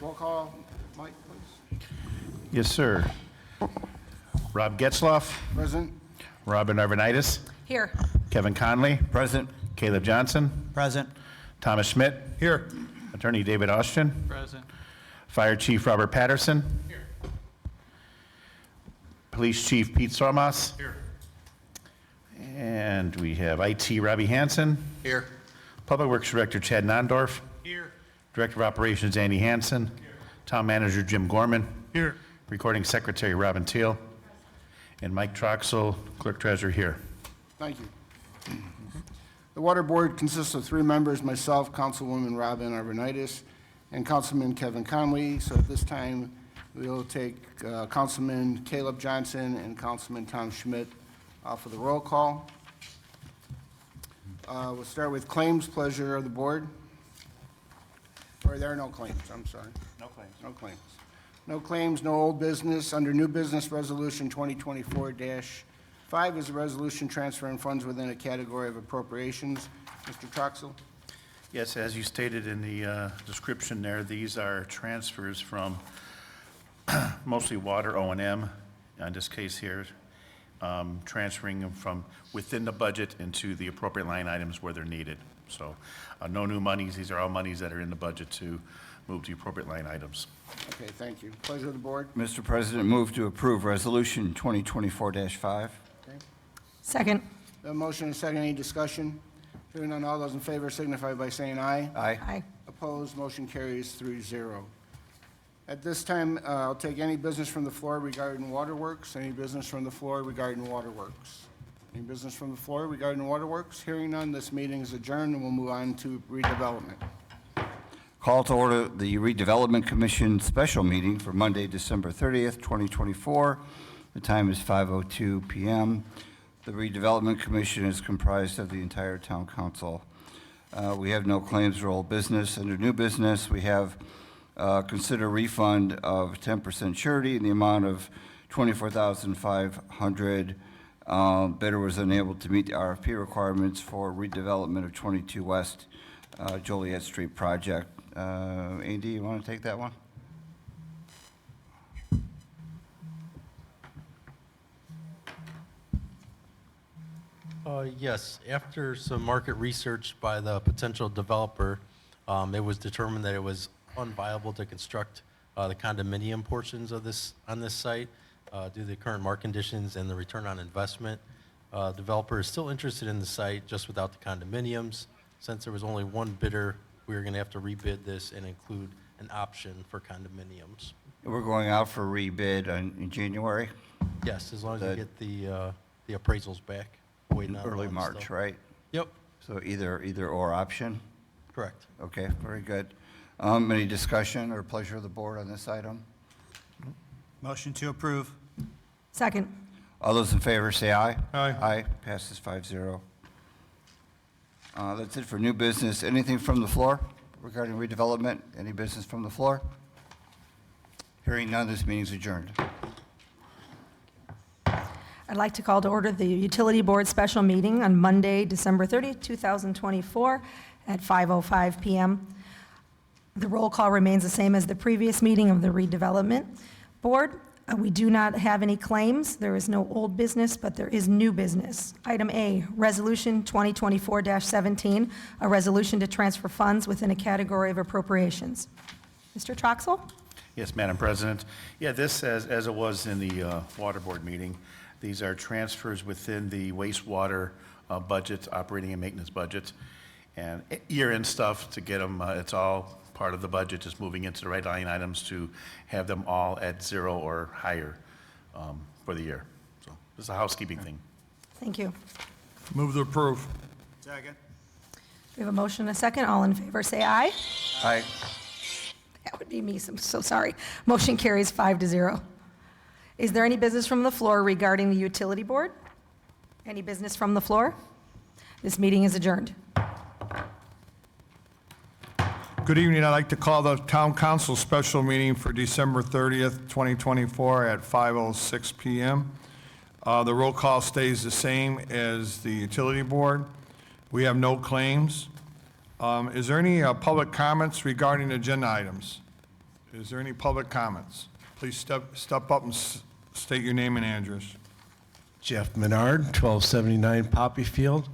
Roll call, Mike, please. Yes, sir. Rob Getzloff, Present. Robin Arvanitis, Here. Kevin Conley, Present. Caleb Johnson, Present. Thomas Schmidt, Here. Attorney David Austin, Present. Fire Chief Robert Patterson, Police Chief Pete Sormas, Here. and we have IT Robbie Hansen, Here. Public Works Director Chad Nondorf, Here. Director of Operations Andy Hansen, Town Manager Jim Gorman, Here. Recording Secretary Robin Teal, and Mike Troxel, Clerk Treasurer here. Thank you. The Water Board consists of 3 members, myself, Councilwoman Robin Arvanitis, and Councilman Kevin Conley. So at this time, we'll take Councilman Caleb Johnson and Councilman Tom Schmidt off of the roll call. We'll start with claims, pleasure of the board. Or there are no claims, I'm sorry. No claims. No claims. No claims, no old business. Under new business, Resolution 2024-5 is a resolution transferring funds within a category of appropriations. Mr. Troxel? Yes, as you stated in the description there, these are transfers from mostly water O&M, in this case here, transferring them from within the budget into the appropriate line items where they're needed. So no new monies. These are all monies that are in the budget to move to appropriate line items. Okay, thank you. Pleasure of the board. Mr. President, move to approve Resolution 2024-5. Second. A motion and a second. Any discussion? Hearing none, all those in favor signify by saying aye. Aye. Aye. Opposed, motion carries 3-0. At this time, I'll take any business from the floor regarding waterworks. Any business from the floor regarding waterworks? Any business from the floor regarding waterworks? Hearing none, this meeting is adjourned, and we'll move on to redevelopment. Call to order the Redevelopment Commission special meeting for Monday, December 30th, 2024. The time is 5:02 p.m. The Redevelopment Commission is comprised of the entire town council. We have no claims or old business. Under new business, we have consider refund of 10% surety in the amount of $24,500. Bidder was unable to meet the RFP requirements for redevelopment of 22 West Joliet Street project. Andy, you want to take that one? Yes, after some market research by the potential developer, it was determined that it was unviable to construct the condominium portions of this on this site due to the current market conditions and the return on investment. Developer is still interested in the site, just without the condominiums. Since there was only one bidder, we were going to have to rebid this and include an option for condominiums. We're going out for rebid in January, Yes, as long as we get the appraisals back. Waiting on early one March, still. right? Yep, So either or option? correct. Okay, very good. Any discussion or pleasure of the board on this item? Motion to approve. Second. All those in favor say aye. Aye. Aye, passes 5-0. That's it for new business. Anything from the floor regarding redevelopment? Any business from the floor? Hearing none, this meeting is adjourned. I'd like to call to order the Utility Board special meeting on Monday, December 30th, 2024 at 5:05 p.m. The roll call remains the same as the previous meeting of the Redevelopment Board. We do not have any claims. There is no old business, but there is new business. Item A, Resolution 2024-17, a resolution to transfer funds within a category of appropriations. Mr. Troxel? Yes, Madam President. Yeah, this, as it was in the Water Board meeting, these are transfers within the wastewater budget, operating and maintenance budget, and year-end stuff to get them, it's all part of the budget, just moving into the right line items to have them all at 0 or higher for the year. So this is a housekeeping thing. Thank you. Move to approve. Second. We have a motion and a second. All in favor, say aye. Aye. That would be me, I'm so sorry. Motion carries 5-0. Is there any business from the floor regarding the Utility Board? Any business from the floor? This meeting is adjourned. Good evening. I'd like to call the Town Council special meeting for December 30th, 2024 at 5:06 p.m. The roll call stays the same as the Utility Board. We have no claims. Is there any public comments regarding agenda items? Is there any public comments? Please step up and state your name and address. Jeff Menard, 1279 Poppy Field.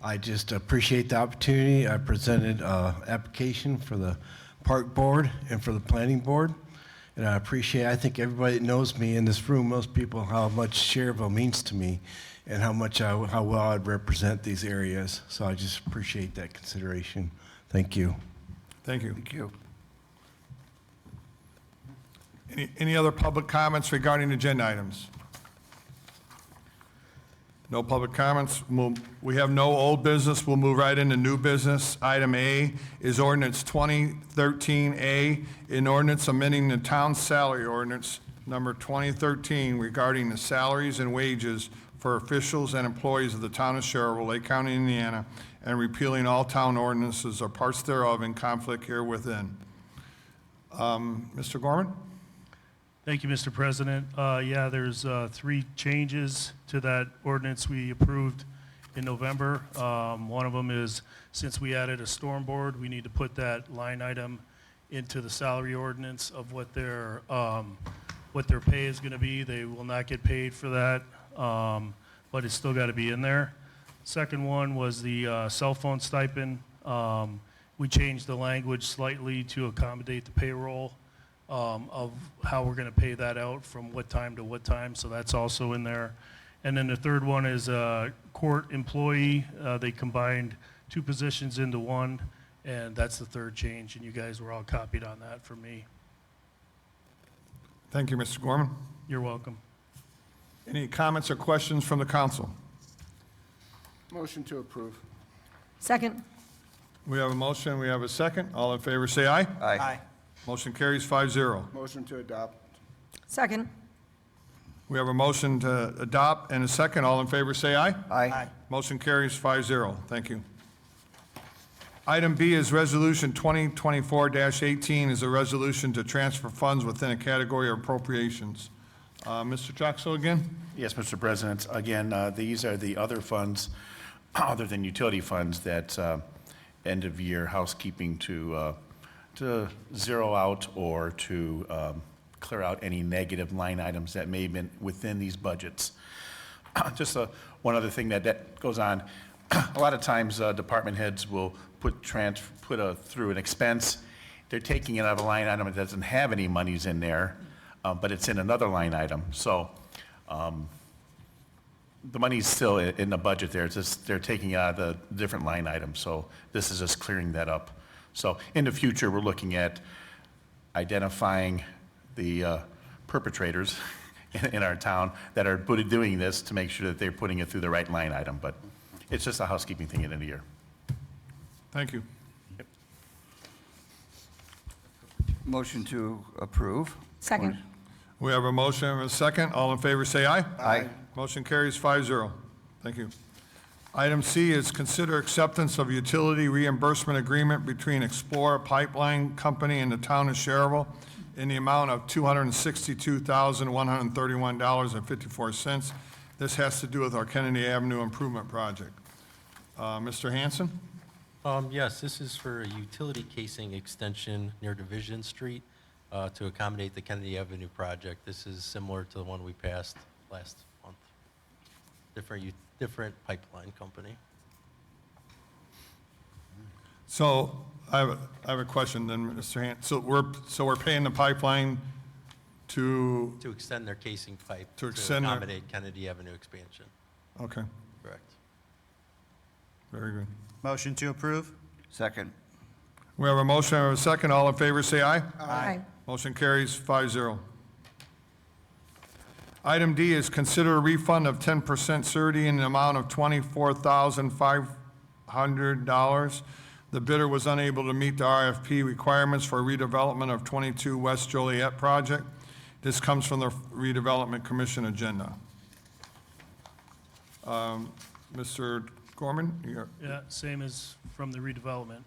I just appreciate the opportunity. I presented an application for the park board and for the planning board. And I think everybody that knows me in this room, most people, how much Schererville means to me and how well I'd represent these areas. So I just appreciate that consideration. Thank you. Thank you. Thank you. Any other public comments regarding agenda items? No public comments. We have no old business. We'll move right into new business. Item A is ordinance 2013A, an ordinance amending the town salary ordinance number 2013 regarding the salaries and wages for officials and employees of the town of Schererville, Lake County, Indiana, and repealing all town ordinances or parts thereof in conflict herewithin. Mr. Gorman? Thank you, Mr. President. Yeah, there's 3 changes to that ordinance we approved in November. One of them is, since we added a storm board, we need to put that line item into the salary ordinance of what their pay is going to be. They will not get paid for that, but it's still got to be in there. Second one was the cell phone stipend. We changed the language slightly to accommodate the payroll of how we're going to pay that out from what time to what time, so that's also in there. And then the third one is court employee. They combined 2 positions into one, and that's the third change, and you guys were all copied on that from me. Thank you, Mr. Gorman. You're welcome. Any comments or questions from the council? Motion to approve. Second. We have a motion, we have a second. All in favor, say aye. Aye. Motion carries 5-0. Motion to adopt. Second. We have a motion to adopt and a second. All in favor, say aye. Aye. Motion carries 5-0. Thank you. Item B is Resolution 2024-18 is a resolution to transfer funds within a category of appropriations. Mr. Troxel again? Yes, Mr. President. Again, these are the other funds, other than utility funds, that end-of-year housekeeping to zero out or to clear out any negative line items that may have been within these budgets. Just one other thing that goes on. A lot of times, department heads will put through an expense. They're taking it out of a line item that doesn't have any monies in there, but it's in another line item. So the money's still in the budget there. It's just they're taking it out of the different line items. So this is just clearing that up. So in the future, we're looking at identifying the perpetrators in our town that are doing this to make sure that they're putting it through the right line item. But it's just a housekeeping thing at the end of the year. Thank you. Motion to approve. Second. We have a motion and a second. All in favor, say aye. Aye. Motion carries 5-0. Thank you. Item C is consider acceptance of utility reimbursement agreement between Explorer Pipeline Company and the town of Schererville in the amount of $262,131.54. This has to do with our Kennedy Avenue Improvement Project. Mr. Hanson? Yes, this is for a utility casing extension near Division Street to accommodate the Kennedy Avenue project. This is similar to the one we passed last month. Different pipeline company. So I have a question then, Mr. Hanson. So we're paying the pipeline to, To extend their casing pipe To to extend their- accommodate Kennedy Avenue expansion. okay, Correct. very good. Motion to approve? Second. We have a motion and a second. All in favor, say aye. Aye. Motion carries 5-0. Item D is consider a refund of 10% surety in the amount of $24,500. The bidder was unable to meet the RFP requirements for redevelopment of 22 West Joliet project. This comes from the Redevelopment Commission agenda. Mr. Gorman? Yeah, same as from the redevelopment.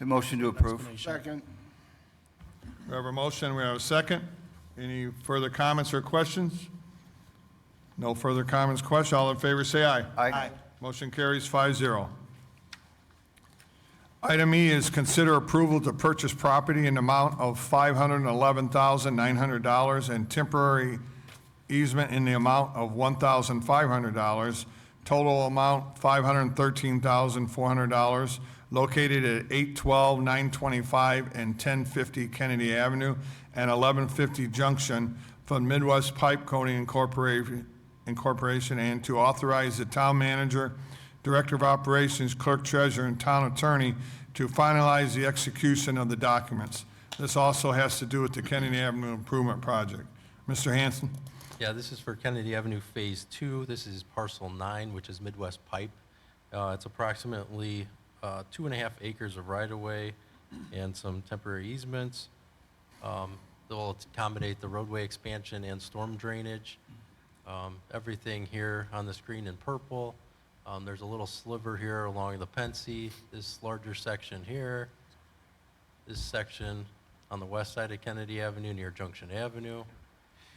The motion to approve. explanation. Second. We have a motion, we have a second. Any further comments or questions? No further comments, questions. All in favor, say aye. Aye. Motion carries 5-0. Item E is consider approval to purchase property in the amount of $511,900 and temporary easement in the amount of $1,500. Total amount $513,400, located at 812, 925, and 1050 Kennedy Avenue and 1150 Junction from Midwest Pipe Coating Incorporation, and to authorize the town manager, Director of Operations, Clerk Treasurer, and Town Attorney to finalize the execution of the documents. This also has to do with the Kennedy Avenue Improvement Project. Mr. Hanson? Yeah, this is for Kennedy Avenue Phase 2. This is parcel 9, which is Midwest Pipe. It's approximately 2.5 acres of right-of-way and some temporary easements. They'll accommodate the roadway expansion and storm drainage. Everything here on the screen in purple. There's a little sliver here along the Pensy, this larger section here, this section on the west side of Kennedy Avenue near Junction Avenue,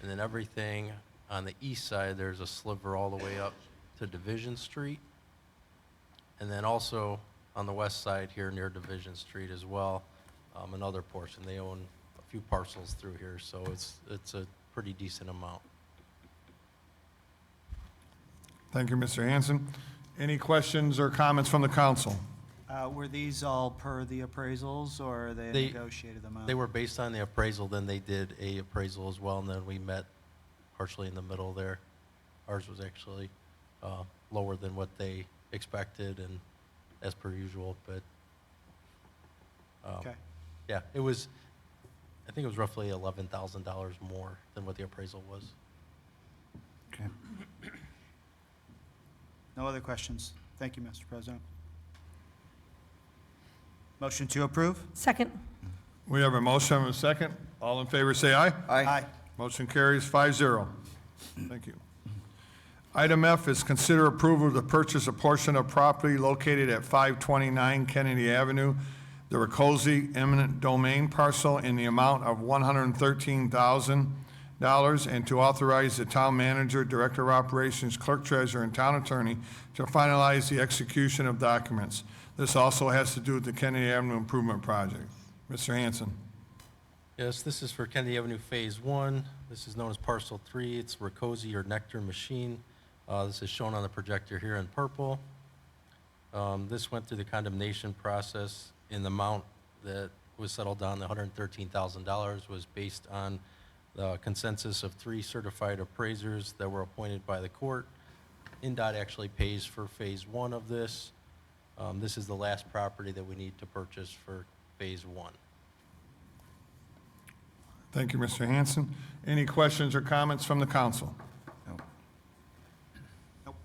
and then everything on the east side, there's a sliver all the way up to Division Street. And then also on the west side here near Division Street as well, another portion. They own a few parcels through here, so it's a pretty decent amount. Thank you, Mr. Hanson. Any questions or comments from the council? Were these all per the appraisals, or they They- negotiated them out? They were based on the appraisal, then they did a appraisal as well, and then we met partially in the middle there. Ours was actually lower than what they expected and as per usual, but Okay. yeah, I think it was roughly $11,000 more than what the appraisal was. Okay. No other questions. Thank you, Mr. President. Motion to approve? Second. We have a motion and a second. All in favor, say aye. Aye. Motion carries 5-0. Thank you. Item F is consider approval to purchase a portion of property located at 529 Kennedy Avenue, the Ricosi eminent domain parcel, in the amount of $113,000, and to authorize the town manager, Director of Operations, Clerk Treasurer, and Town Attorney to finalize the execution of documents. This also has to do with the Kennedy Avenue Improvement Project. Mr. Hanson? Yes, this is for Kennedy Avenue Phase 1. This is known as Parcel 3. It's Ricosi or Nectar Machine. This is shown on the projector here in purple. This went through the condemnation process in the amount that was settled on. The $113,000 was based on the consensus of 3 certified appraisers that were appointed by the court. INDOT actually pays for Phase 1 of this. This is the last property that we need to purchase for Phase 1. Thank you, Mr. Hanson. Any questions or comments from the council? No. Nope.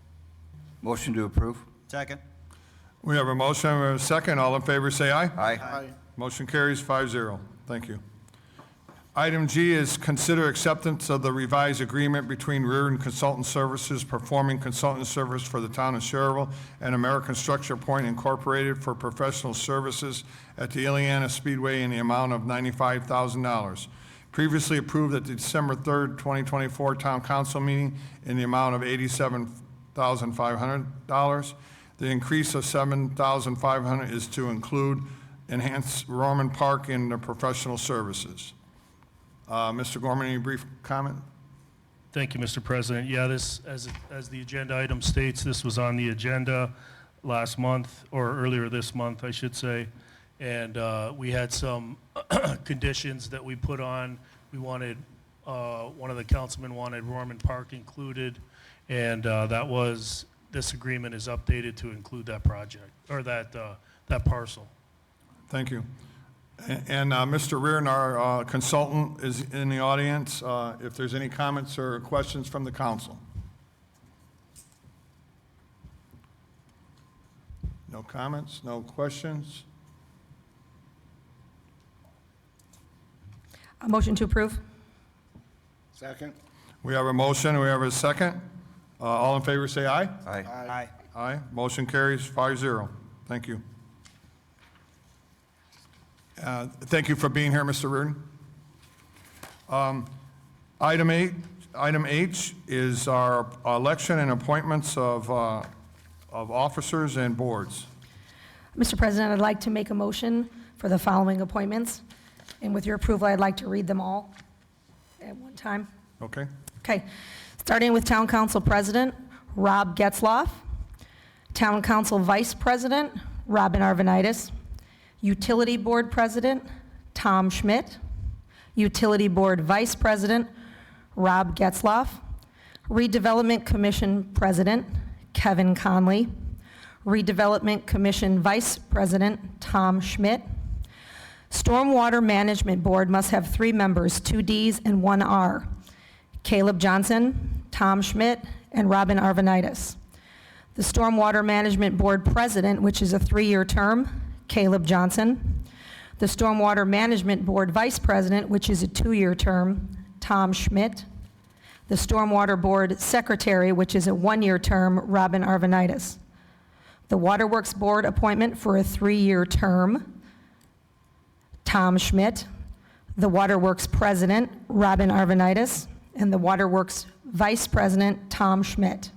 Motion to approve? Second? We have a motion and a second. All in favor, say aye. Aye. Motion carries 5-0. Thank you. Item G is consider acceptance of the revised agreement between Reardon Consultant Services performing consultant service for the town of Schererville and American Structure Point Incorporated for professional services at the Ileana Speedway in the amount of $95,000. Previously approved at the December 3rd, 2024 Town Council meeting in the amount of $87,500. The increase of $7,500 is to include enhanced Roman Park in the professional services. Mr. Gorman, any brief comment? Thank you, Mr. President. Yeah, this, as the agenda item states, this was on the agenda last month, or earlier this month, I should say. And we had some conditions that we put on. We wanted, one of the councilmen wanted Roman Park included, and this agreement is updated to include that project, or that parcel. Thank you. And Mr. Reardon, our consultant, is in the audience. If there's any comments or questions from the council. No comments, no questions? A motion to approve? Second? We have a motion, we have a second. All in favor, say aye. Aye. Aye. Aye. Motion carries 5-0. Thank you. Thank you for being here, Mr. Reardon. Item H is our election and appointments of officers and boards. Mr. President, I'd like to make a motion for the following appointments, and with your approval, I'd like to read them all at one time. Okay? Okay, starting with Town Council President, Rob Getzloff. Town Council Vice President, Robin Arvanitis. Utility Board President, Tom Schmidt. Utility Board Vice President, Rob Getzloff. Redevelopment Commission President, Kevin Conley. Redevelopment Commission Vice President, Tom Schmidt. Stormwater Management Board must have 3 members, 2 Ds and 1 R. Caleb Johnson, Tom Schmidt, and Robin Arvanitis. The Stormwater Management Board President, which is a 3-year term, Caleb Johnson. The Stormwater Management Board Vice President, which is a 2-year term, Tom Schmidt. The Stormwater Board Secretary, which is a 1-year term, Robin Arvanitis. The Waterworks Board appointment for a 3-year term, Tom Schmidt. The Waterworks President, Robin Arvanitis. And the Waterworks Vice President, Tom Schmidt.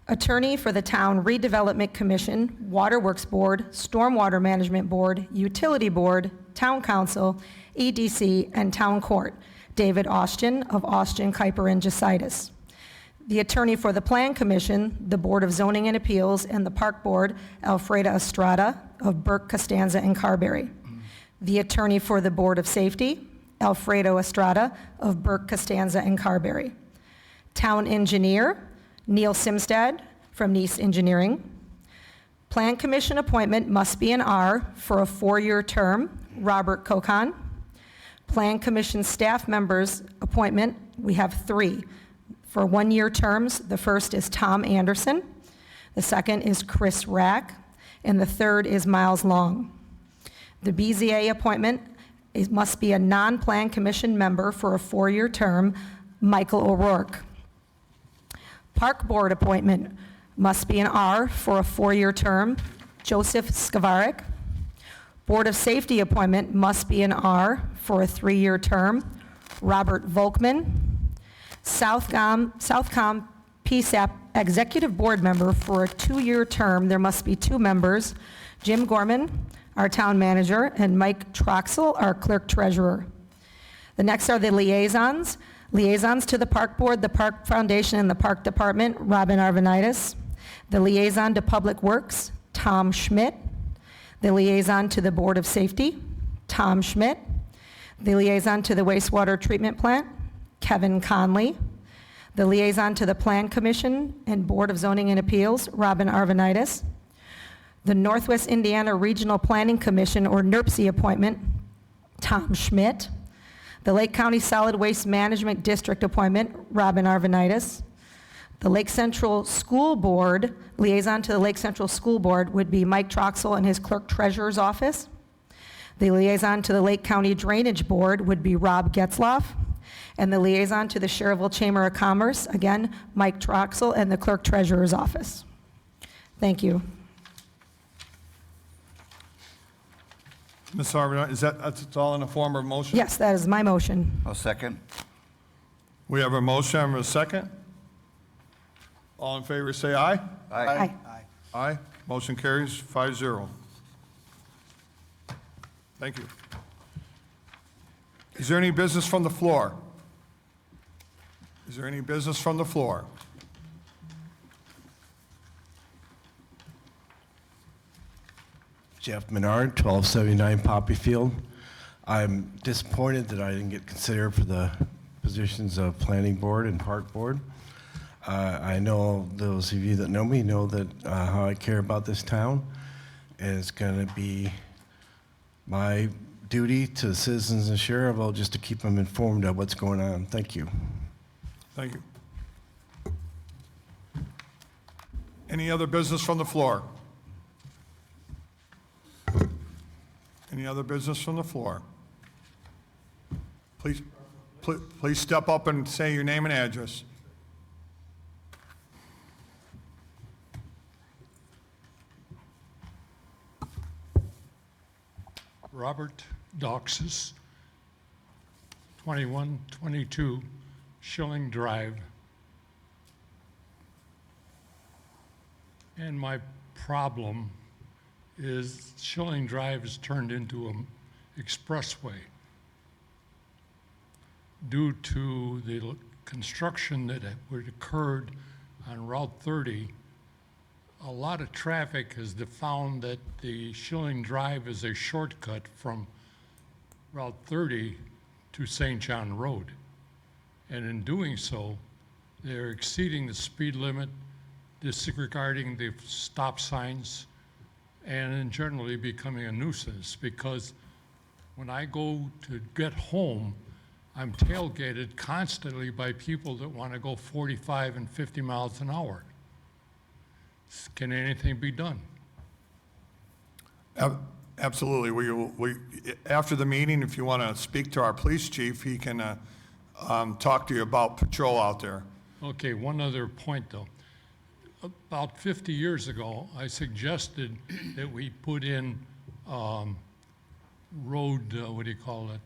Attorney for the Town Redevelopment Commission, Waterworks Board, Stormwater Management Board, Utility Board, Town Council, EDC, and Town Court, David Austin of Austin, Kuiper, and Jositis. The attorney for the Plan Commission, the Board of Zoning and Appeals, and the Park Board, Alfreda Estrada of Burke, Costanza, and Carberry. The attorney for the Board of Safety, Alfredo Estrada of Burke, Costanza, and Carberry. Town engineer, Neil Simstad from Nice Engineering. Plan Commission appointment must be an R for a 4-year term, Robert Kokon. Plan Commission staff members appointment, we have 3 for 1-year terms. The first is Tom Anderson, the second is Chris Rack, and the third is Miles Long. The BZA appointment must be a non-Plan Commission member for a 4-year term, Michael O'Rourke. Park Board appointment must be an R for a 4-year term, Joseph Skavarek. Board of Safety appointment must be an R for a 3-year term, Robert Volkman. Southcom PSAP Executive Board member for a 2-year term, there must be 2 members, Jim Gorman, our town manager, and Mike Troxel, our clerk treasurer. The next are the liaisons. Liaisons to the Park Board, the Park Foundation, and the Park Department, Robin Arvanitis. The liaison to Public Works, Tom Schmidt. The liaison to the Board of Safety, Tom Schmidt. The liaison to the Wastewater Treatment Plant, Kevin Conley. The liaison to the Plan Commission and Board of Zoning and Appeals, Robin Arvanitis. The Northwest Indiana Regional Planning Commission, or NERPC appointment, Tom Schmidt. The Lake County Solid Waste Management District appointment, Robin Arvanitis. The Lake Central School Board, liaison to the Lake Central School Board would be Mike Troxel in his clerk treasurer's office. The liaison to the Lake County Drainage Board would be Rob Getzloff. And the liaison to the Schererville Chamber of Commerce, again, Mike Troxel and the clerk treasurer's office. Thank you. Ms. Arvanitis, that's all in the form of motion? Yes, that is my motion. I'll second. We have a motion and a second. All in favor, say aye. Aye. Aye. Motion carries 5-0. Thank you. Is there any business from the floor? Is there any business from the floor? Jeff Menard, 1279 Poppy Field. I'm disappointed that I didn't get considered for the positions of Planning Board and Park Board. I know those of you that know me know that how I care about this town, and it's going to be my duty to the citizens of Schererville just to keep them informed of what's going on. Thank you. Thank you. Any other business from the floor? Any other business from the floor? Please step up and say your name and address. Robert Doxus, 2122 Schilling Drive. And my problem is Schilling Drive is turned into an expressway due to the construction that had occurred on Route 30. A lot of traffic has found that the Schilling Drive is a shortcut from Route 30 to St. John Road. And in doing so, they're exceeding the speed limit, disregarding the stop signs, and in generally becoming a nuisance, because when I go to get home, I'm tailgated constantly by people that want to go 45 and 50 miles an hour. Can anything be done? Absolutely. After the meeting, if you want to speak to our police chief, he can talk to you about patrol out there. Okay, one other point though. About 50 years ago, I suggested that we put in road, what do you call it?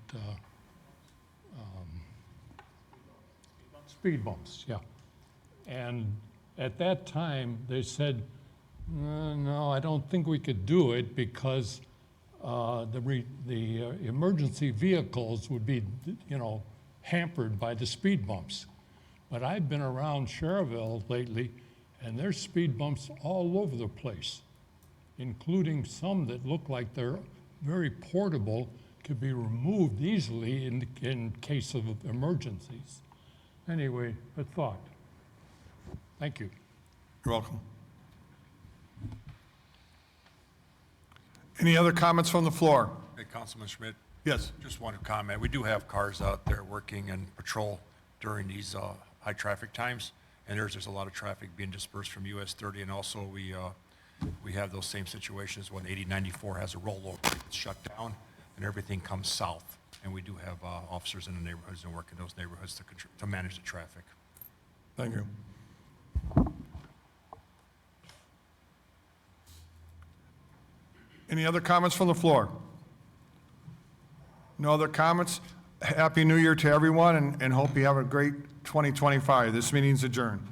Speed bumps, yeah. And at that time, they said, no, I don't think we could do it because the emergency vehicles would be, hampered by the speed bumps. But I've been around Schererville lately, and there's speed bumps all over the place, including some that look like they're very portable, could be removed easily in case of emergencies. Anyway, a thought. Thank you. You're welcome. Any other comments from the floor? Hey, Councilman Schmidt, Yes. just want to comment. We do have cars out there working and patrol during these high traffic times, and there's a lot of traffic being dispersed from US 30, and also we have those same situations when 8094 has a rollover, it's shut down, and everything comes south. And we do have officers in the neighborhoods and work in those neighborhoods to manage the traffic. Thank you. Any other comments from the floor? No other comments? Happy New Year to everyone, and hope you have a great 2025. This meeting's adjourned.